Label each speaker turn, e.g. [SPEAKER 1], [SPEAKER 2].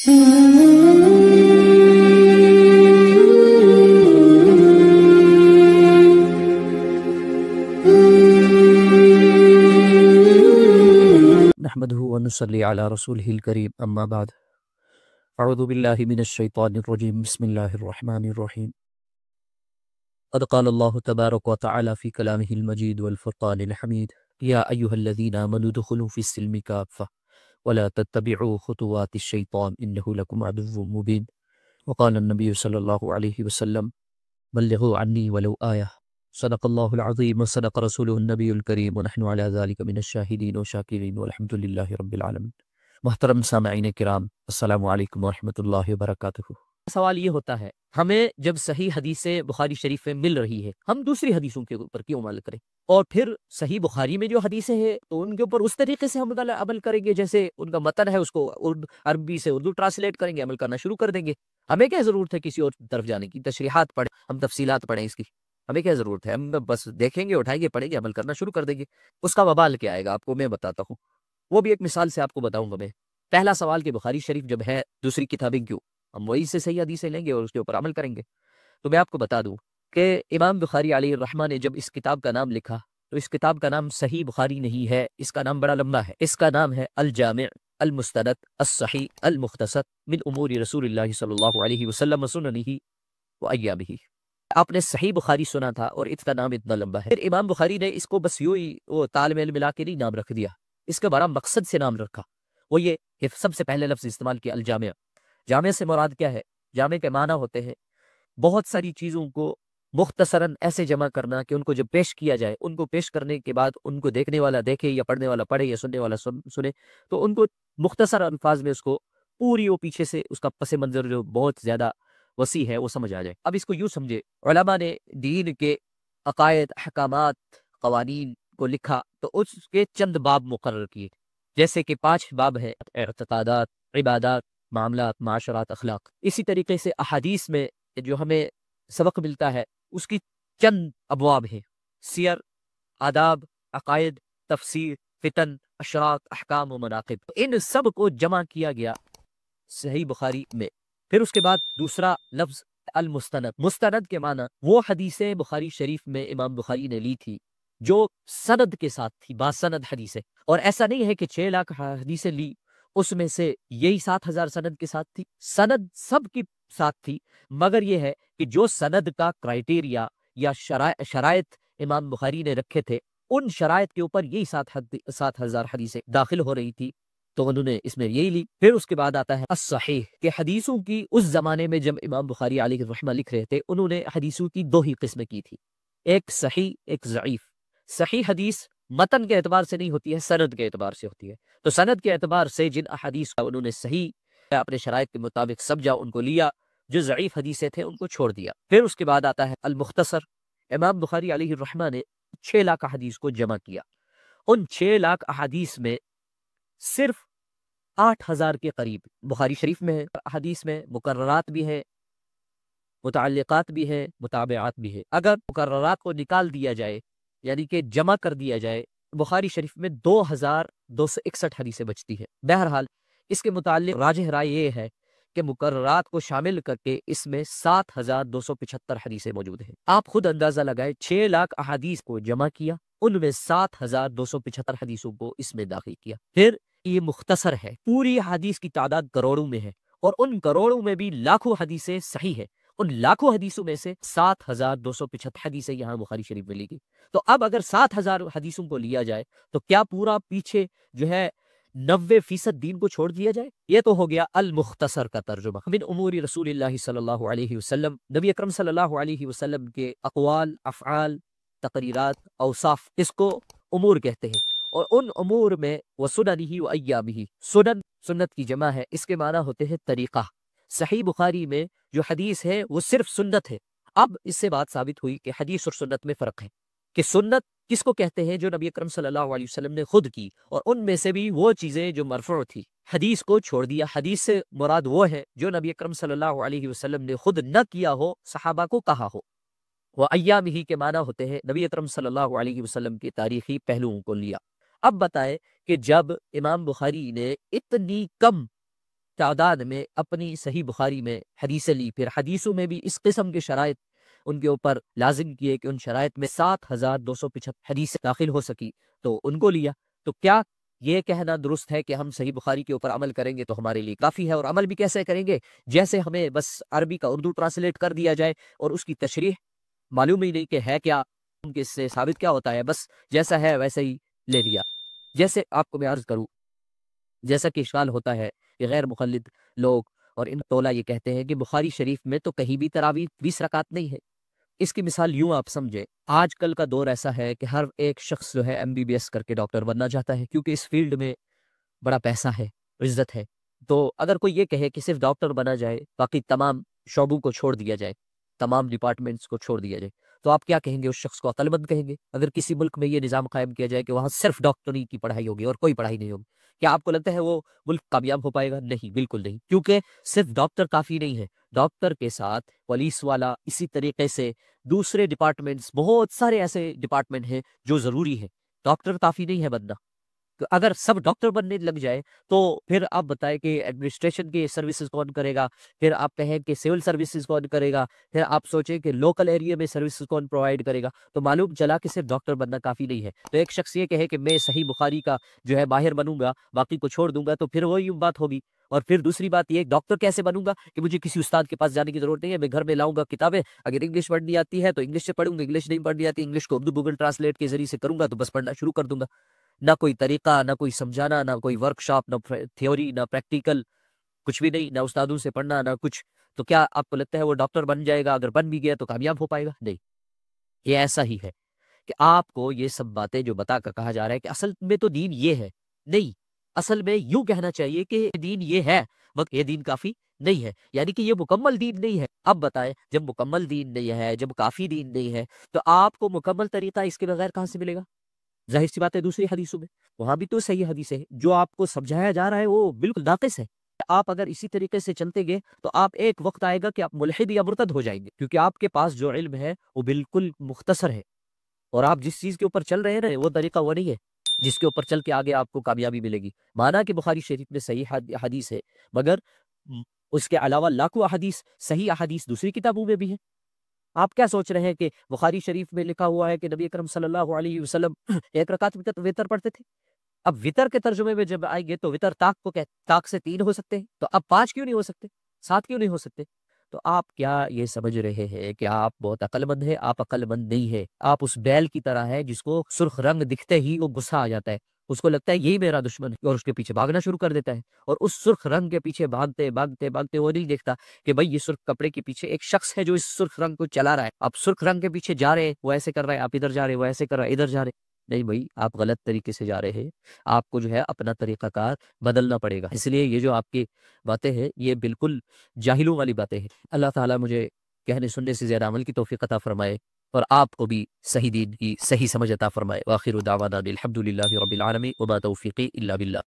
[SPEAKER 1] نحمده ونصلي على رسوله الكريم اما بعد اعوذ بالله من الشيطان الرجيم بسم الله الرحمن الرحيم قد قال الله تبارك وتعالى في كلامه المجيد والفرقان الحميد يا ايها الذين امنوا ادخلوا في السلم كافة ولا تتبعوا خطوات الشيطان انه لكم عدو مبين وقال النبي صلى الله عليه وسلم بلغوا عني ولو آية صدق الله العظيم وصدق رسوله النبی الکریم ونحن على ذلك من الشاہدین والشاکرین والحمد للہ رب العالمین۔ محترم سامعین کرام، السلام علیکم ورحمۃ اللہ وبرکاتہ۔ سوال یہ ہوتا ہے، ہمیں جب صحیح حدیثیں بخاری شریف میں مل رہی ہے، ہم دوسری حدیثوں کے اوپر کیوں عمل کریں؟ اور پھر صحیح بخاری میں جو حدیثیں ہیں تو ان کے اوپر اس طریقے سے ہم عمل کریں گے جیسے ان کا متن ہے، اس کو عربی سے اردو ٹرانسلیٹ کریں گے، عمل کرنا شروع کر دیں گے۔ ہمیں کیا ضرورت ہے کسی اور طرف جانے کی؟ تشریحات پڑھیں، ہم تفصیلات پڑھیں اس کی، ہمیں کیا ضرورت ہے؟ ہم بس دیکھیں گے، اٹھائیں گے، پڑھیں گے، عمل کرنا شروع کر دیں گے۔ اس کا وبال کیا آئے گا آپ کو میں بتاتا ہوں، وہ بھی ایک مثال سے آپ کو بتاؤں گا میں۔ پہلا سوال کہ بخاری شریف جب ہے، دوسری کتابیں کیوں؟ ہم وہی سے صحیح حدیثیں لیں گے اور اس کے اوپر عمل کریں گے۔ تو میں آپ کو بتا دوں کہ امام بخاری علیہ الرحمہ نے جب اس کتاب کا نام لکھا تو اس کتاب کا نام صحیح بخاری نہیں ہے، اس کا نام بڑا لمبا ہے۔ اس کا نام ہے الجامع المستند الصحیح المختصر من امور رسول اللہ صلی اللہ علیہ وسلم وسننہ وایامہ۔ آپ نے صحیح بخاری سنا تھا اور اس کا نام اتنا لمبا ہے۔ پھر امام بخاری نے اس کو بس یوں ہی وہ تال میل ملا کے نہیں نام رکھ دیا، اس کا بڑا مقصد سے نام رکھا۔ وہ یہ کہ سب سے پہلے لفظ استعمال کیا الجامع۔ جامع سے مراد کیا ہے؟ جامع کے معنی ہوتے ہیں بہت ساری چیزوں کو مختصراً ایسے جمع کرنا کہ ان کو جب پیش کیا جائے، ان کو پیش کرنے کے بعد ان کو دیکھنے والا دیکھے یا پڑھنے والا پڑھے یا سننے والا سنے، تو ان کو مختصر الفاظ میں اس کو پوری وہ پیچھے سے اس کا پس منظر جو بہت زیادہ وسیع ہے وہ سمجھ آ جائے۔ اب اس کو یوں سمجھے، علماء نے دین کے عقائد، احکامات، قوانین کو لکھا تو اس کے چند باب مقرر کیے، جیسے کہ 5 باب ہے: اعتقادات، عبادات، معاملات، معاشرات، اخلاق۔ اسی طریقے سے احادیث میں جو ہمیں سبق ملتا ہے اس کی چند ابواب ہیں: سیر، آداب، عقائد، تفسیر، فتن، اشراط، احکام و مناقب۔ ان سب کو جمع کیا گیا صحیح بخاری میں۔ پھر اس کے بعد دوسرا لفظ المستند۔ مستند کے معنی وہ حدیثیں بخاری شریف میں امام بخاری نے لی تھی جو سند کے ساتھ تھی، باسند حدیثیں۔ اور ایسا نہیں ہے کہ 6 لاکھ حدیثیں لی، اس میں سے یہی 7,000 سند کے ساتھ تھی۔ سند سب کی ساتھ تھی، مگر یہ ہے کہ جو سند کا کرائیٹیریا یا شرائط امام بخاری نے رکھے تھے، ان شرائط کے اوپر یہی 7,000 حدیثیں داخل ہو رہی تھی، تو انہوں نے اس میں یہی لی۔ پھر اس کے بعد آتا ہے الصحیح، کہ حدیثوں کی اس زمانے میں جب امام بخاری علیہ الرحمہ لکھ رہے تھے، انہوں نے حدیثوں کی 2 ہی قسمیں کی تھی، ایک صحیح، ایک ضعیف۔ صحیح حدیث متن کے اعتبار سے نہیں ہوتی ہے، سند کے اعتبار سے ہوتی ہے۔ تو سند کے اعتبار سے جن احادیث کا انہوں نے صحیح اپنے شرائط کے مطابق سمجھا ان کو لیا، جو ضعیف حدیثیں تھے ان کو چھوڑ دیا۔ پھر اس کے بعد آتا ہے المختصر۔ امام بخاری علیہ الرحمہ نے 6 لاکھ احادیث کو جمع کیا۔ ان 6 لاکھ احادیث میں صرف 8,000 کے قریب بخاری شریف میں ہے۔ حدیث میں مقررات بھی ہیں، متعلقات بھی ہیں، متابعات بھی ہیں۔ اگر مقررات کو نکال دیا جائے، یعنی کہ جمع کر دیا جائے، بخاری شریف میں 2,261 حدیثیں بچتی ہیں۔ بہرحال اس کے متعلق راجح رائے یہ ہے کہ مقررات کو شامل کر کے اس میں 7,275 حدیثیں موجود ہیں۔ آپ خود اندازہ لگائیں، 6 لاکھ احادیث کو جمع کیا، ان میں 7,275 حدیثوں کو اس میں داخل کیا۔ پھر یہ مختصر ہے، پوری حدیث کی تعداد کروڑوں میں ہے، اور ان کروڑوں میں بھی لاکھوں حدیثیں صحیح ہے۔ ان لاکھوں حدیثوں میں سے 7,275 حدیثیں یہاں بخاری شریف میں لی گئی۔ تو اب اگر 7,000 حدیثوں کو لیا جائے تو کیا پورا پیچھے جو ہے 90% دین کو چھوڑ دیا جائے؟ یہ تو ہو گیا المختصر کا ترجمہ من امور رسول اللہ صلی اللہ علیہ وسلم۔ نبی اکرم صلی اللہ علیہ وسلم کے اقوال، افعال، تقریرات، اوصاف، اس کو امور کہتے ہیں۔ اور ان امور میں وسننہ وایامہ، سنن سنت کی جمع ہے، اس کے معنی ہوتے ہیں طریقہ۔ صحیح بخاری میں جو حدیث ہے وہ صرف سنت ہے۔ اب اس سے بات ثابت ہوئی کہ حدیث اور سنت میں فرق ہے، کہ سنت کس کو کہتے ہیں؟ جو نبی اکرم صلی اللہ علیہ وسلم نے خود کی، اور ان میں سے بھی وہ چیزیں جو مرفوع تھی۔ حدیث کو چھوڑ دیا، حدیث سے مراد وہ ہے جو نبی اکرم صلی اللہ علیہ وسلم نے خود نہ کیا ہو، صحابہ کو کہا ہو۔ وہ ایامہ کے معنی ہوتے ہیں نبی اکرم صلی اللہ علیہ وسلم کے تاریخی پہلوؤں کو لیا۔ اب بتائیں کہ جب امام بخاری نے اتنی کم تعداد میں اپنی صحیح بخاری میں حدیثیں لی، پھر حدیثوں میں بھی اس قسم کے شرائط ان کے اوپر لازم کیے کہ ان شرائط میں 7275 حدیثیں داخل ہو سکی، تو ان کو لیا۔ تو کیا یہ کہنا درست ہے کہ ہم صحیح بخاری کے اوپر عمل کریں گے تو ہمارے لیے کافی ہے؟ اور عمل بھی کیسے کریں گے؟ جیسے ہمیں بس عربی کا اردو ٹرانسلیٹ کر دیا جائے اور اس کی تشریح معلوم ہی نہیں کہ ہے کیا، ان کے سے ثابت کیا ہوتا ہے، بس جیسا ہے ویسے ہی لے لیا۔ جیسے آپ کو میں عرض کروں، جیسا کہ اشکال ہوتا ہے کہ غیر مقلد لوگ اور ان تولا یہ کہتے ہیں کہ بخاری شریف میں تو کہیں بھی تراویح 20 رکعت نہیں ہے۔ اس کی مثال یوں آپ سمجھے، آج کل کا دور ایسا ہے کہ ہر ایک شخص جو ہے MBBS کر کے ڈاکٹر بننا چاہتا ہے، کیونکہ اس فیلڈ میں بڑا پیسہ ہے، عزت ہے۔ تو اگر کوئی یہ کہے کہ صرف ڈاکٹر بنا جائے، باقی تمام شعبوں کو چھوڑ دیا جائے، تمام ڈپارٹمنٹس کو چھوڑ دیا جائے، تو آپ کیا کہیں گے؟ اس شخص کو عقل مند کہیں گے؟ اگر کسی ملک میں یہ نظام قائم کیا جائے کہ وہاں صرف ڈاکٹری کی پڑھائی ہوگی اور کوئی پڑھائی نہیں ہوگی، کیا آپ کو لگتا ہے وہ ملک کامیاب ہو پائے گا؟ نہیں، بالکل نہیں، کیونکہ صرف ڈاکٹر کافی نہیں ہے۔ ڈاکٹر کے ساتھ پولیس والا، اسی طریقے سے دوسرے ڈپارٹمنٹس، بہت سارے ایسے ڈپارٹمنٹ ہیں جو ضروری ہے۔ ڈاکٹر کافی نہیں ہے بننا۔ تو اگر سب ڈاکٹر بننے لگ جائے تو پھر آپ بتائیں کہ ایڈمنسٹریشن کی سروسز کون کرے گا؟ پھر آپ کہیں کہ سول سروسز کون کرے گا؟ پھر آپ سوچیں کہ لوکل ایریا میں سروسز کون پرووائڈ کرے گا؟ تو معلوم چلا کہ صرف ڈاکٹر بننا کافی نہیں ہے۔ تو ایک شخص یہ کہے کہ میں صحیح بخاری کا جو ہے باہر بنوں گا، باقی کو چھوڑ دوں گا، تو پھر وہی بات ہوگی۔ اور پھر دوسری بات یہ، ڈاکٹر کیسے بنوں گا کہ مجھے کسی استاد کے پاس جانے کی ضرورت نہیں ہے، میں گھر میں لاؤں گا کتابیں، اگر انگلش پڑھنی آتی ہے تو انگلش سے پڑھوں گا، انگلش نہیں پڑھنی آتی انگلش کو اردو گوگل ٹرانسلیٹ کے ذریعے سے کروں گا، تو بس پڑھنا شروع کر دوں گا۔ نہ کوئی طریقہ، نہ کوئی سمجھانا، نہ کوئی ورک شاپ، نہ تھیوری، نہ پریکٹیکل، کچھ بھی نہیں، نہ استادوں سے پڑھنا، نہ کچھ۔ تو کیا آپ کو لگتا ہے وہ ڈاکٹر بن جائے گا؟ اگر بن بھی گیا تو کامیاب ہو پائے گا؟ نہیں۔ یہ ایسا ہی ہے کہ آپ کو یہ سب باتیں جو بتا کر کہا جا رہا ہے کہ اصل میں تو دین یہ ہے، نہیں، اصل میں یوں کہنا چاہیے کہ دین یہ ہے، وقت یہ دین کافی نہیں ہے، یعنی کہ یہ مکمل دین نہیں ہے۔ اب بتائیں، جب مکمل دین نہیں ہے، جب کافی دین نہیں ہے، تو آپ کو مکمل طریقہ اس کے بغیر کہاں سے ملے گا؟ ظاہر سی بات ہے، دوسری حدیثوں میں وہاں بھی تو صحیح حدیث ہے، جو آپ کو سمجھایا جا رہا ہے وہ بالکل ناقص ہے۔ آپ اگر اسی طریقے سے چلتے گئے تو آپ ایک وقت آئے گا کہ آپ ملحد یا مرتد ہو جائیں گے، کیونکہ آپ کے پاس جو علم ہے وہ بالکل مختصر ہے، اور آپ جس چیز کے اوپر چل رہے ہیں نا، وہ طریقہ وہ نہیں ہے جس کے اوپر چل کے آگے آپ کو کامیابی ملے گی۔ مانا کہ بخاری شریف میں صحیح حدیث ہے، مگر اس کے علاوہ لاکھوں احادیث، صحیح احادیث دوسری کتابوں میں بھی ہیں۔ آپ کیا سوچ رہے ہیں کہ بخاری شریف میں لکھا ہوا ہے کہ نبی اکرم صلی اللہ علیہ وسلم ایک رکعت وتر پڑھتے تھے؟ اب وتر کے ترجمے میں جب آئیں گے تو وتر طاق کو طاق سے 3 ہو سکتے ہیں، تو اب 5 کیوں نہیں ہو سکتے؟ 7 کیوں نہیں ہو سکتے؟ تو آپ کیا یہ سمجھ رہے ہیں کہ آپ بہت عقل مند ہیں؟ آپ عقل مند نہیں ہے، آپ اس بیل کی طرح ہے جس کو سرخ رنگ دکھتے ہی وہ غصہ آ جاتا ہے، اس کو لگتا ہے یہی میرا دشمن ہے، اور اس کے پیچھے بھاگنا شروع کر دیتا ہے، اور اس سرخ رنگ کے پیچھے بھاگتے بھاگتے بھاگتے وہ نہیں دیکھتا کہ بھائی یہ سرخ کپڑے کے پیچھے ایک شخص ہے جو اس سرخ رنگ کو چلا رہا ہے، آپ سرخ رنگ کے پیچھے جا رہے ہیں، وہ ایسے کر رہا ہے، آپ ادھر جا رہے ہیں، وہ ایسے کر رہا ہے، ادھر جا رہے ہیں۔ نہیں بھائی، آپ غلط طریقے سے جا رہے ہیں، آپ کو جو ہے اپنا طریقہ کار بدلنا پڑے گا۔ اس لیے یہ جو آپ کی باتیں ہیں یہ بالکل جاہلوں والی باتیں ہیں۔ اللہ تعالیٰ مجھے کہنے سننے سے زیادہ عمل کی توفیق عطا فرمائے، اور آپ کو بھی صحیح دین کی صحیح سمجھ عطا فرمائے۔ وآخر دعوانا الحمد للہ رب العالمین، وما توفیقی الا باللہ۔